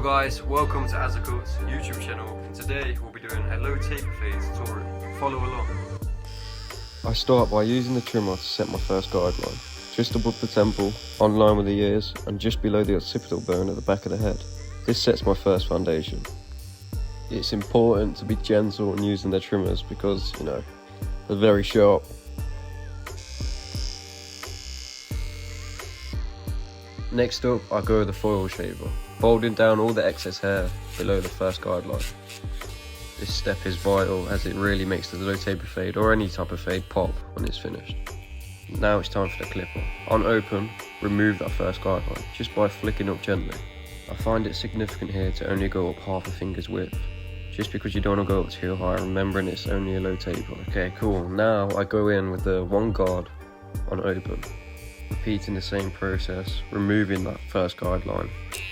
guys, welcome to Azzacuts YouTube channel, and today we'll be doing a low taper fade tutorial. Follow along. I start by using the trimmer to set my first guideline, just above the temple, on line with the ears, and just below the occipital bone at the back of the head. This sets my first foundation. It's important to be gentle when using the trimmers because, they're very sharp. Next up, I go with the foil shaver, folding down all the excess hair below the first guideline. This step is vital as it really makes the low taper fade or any type of fade pop when it's finished. Now it's time for the clipper. On open, remove that first guideline just by flicking up gently. I find it significant here to only go up half a finger's width, just because you don't want to go up too high, remembering it's only a low taper. Okay, cool. Now I go in with the one guard on open, repeating the same process, removing that first guideline,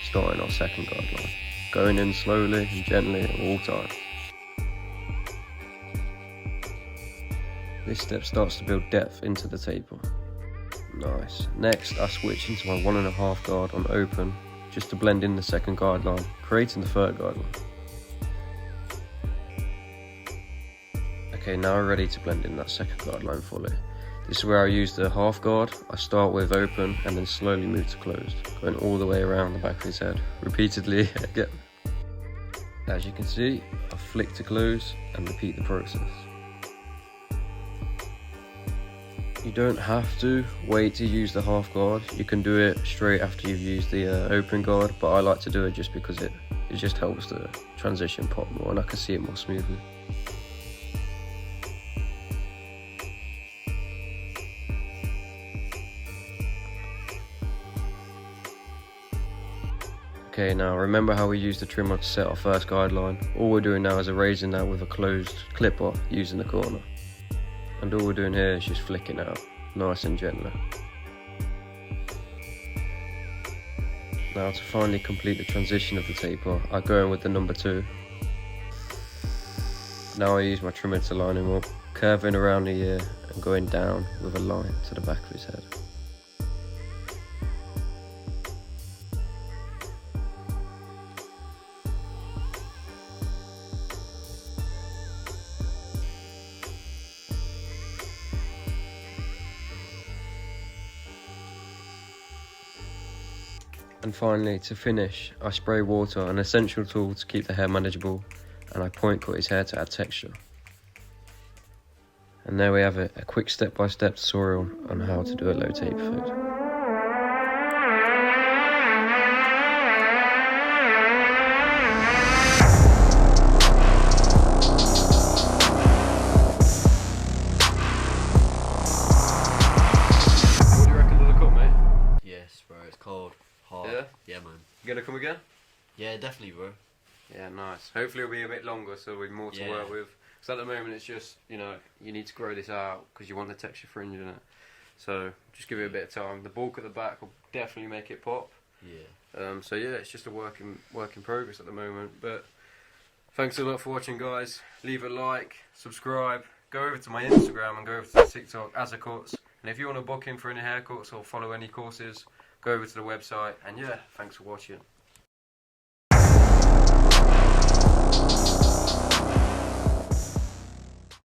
starting our second guideline, going in slowly and gently at all times. This step starts to build depth into the taper. Nice. Next, I switch into my 1.5 guard on open, just to blend in the second guideline, creating the third guideline. Okay, now we're ready to blend in that second guideline fully. This is where I use the half guard. I start with open and then slowly move to closed, going all the way around the back of his head, repeatedly again. As you can see, I flick to close and repeat the process. You don't have to wait to use the half guard. You can do it straight after you've used the open guard, but I like to do it just because it just helps the transition pop more and I can see it more smoothly. Okay, now remember how we used the trimmer to set our first guideline? All we're doing now is erasing that with a closed clipper using the corner. And all we're doing here is just flicking out, nice and gently. Now to finally complete the transition of the taper, I go in with the number 2. Now I use my trimmer to line him up, curving around the ear and going down with a line to the back of his head. And finally, to finish, I spray water, an essential tool to keep the hair manageable, and I point cut his hair to add texture. And there we have it, a quick step-by-step tutorial on how to do a low taper fade. What do you reckon to the cut, mate? Yes, bro, it's cold. Hard. Yeah? Yeah, man. You gonna come again? Yeah, definitely, bro. Yeah, nice. Hopefully it'll be a bit longer so we'll be more to work with. Because at the moment it's just, you need to grow this out because you want the texture fringe in it. So just give it a bit of time. The bulk at the back will definitely make it pop. Yeah. So yeah, it's just a work in progress at the moment. But thanks a lot for watching, guys. Leave a like, subscribe, go over to my Instagram and go over to TikTok, Azzacuts. And if you want to book in for any haircuts or follow any courses, go over to the website. And yeah, thanks for watching.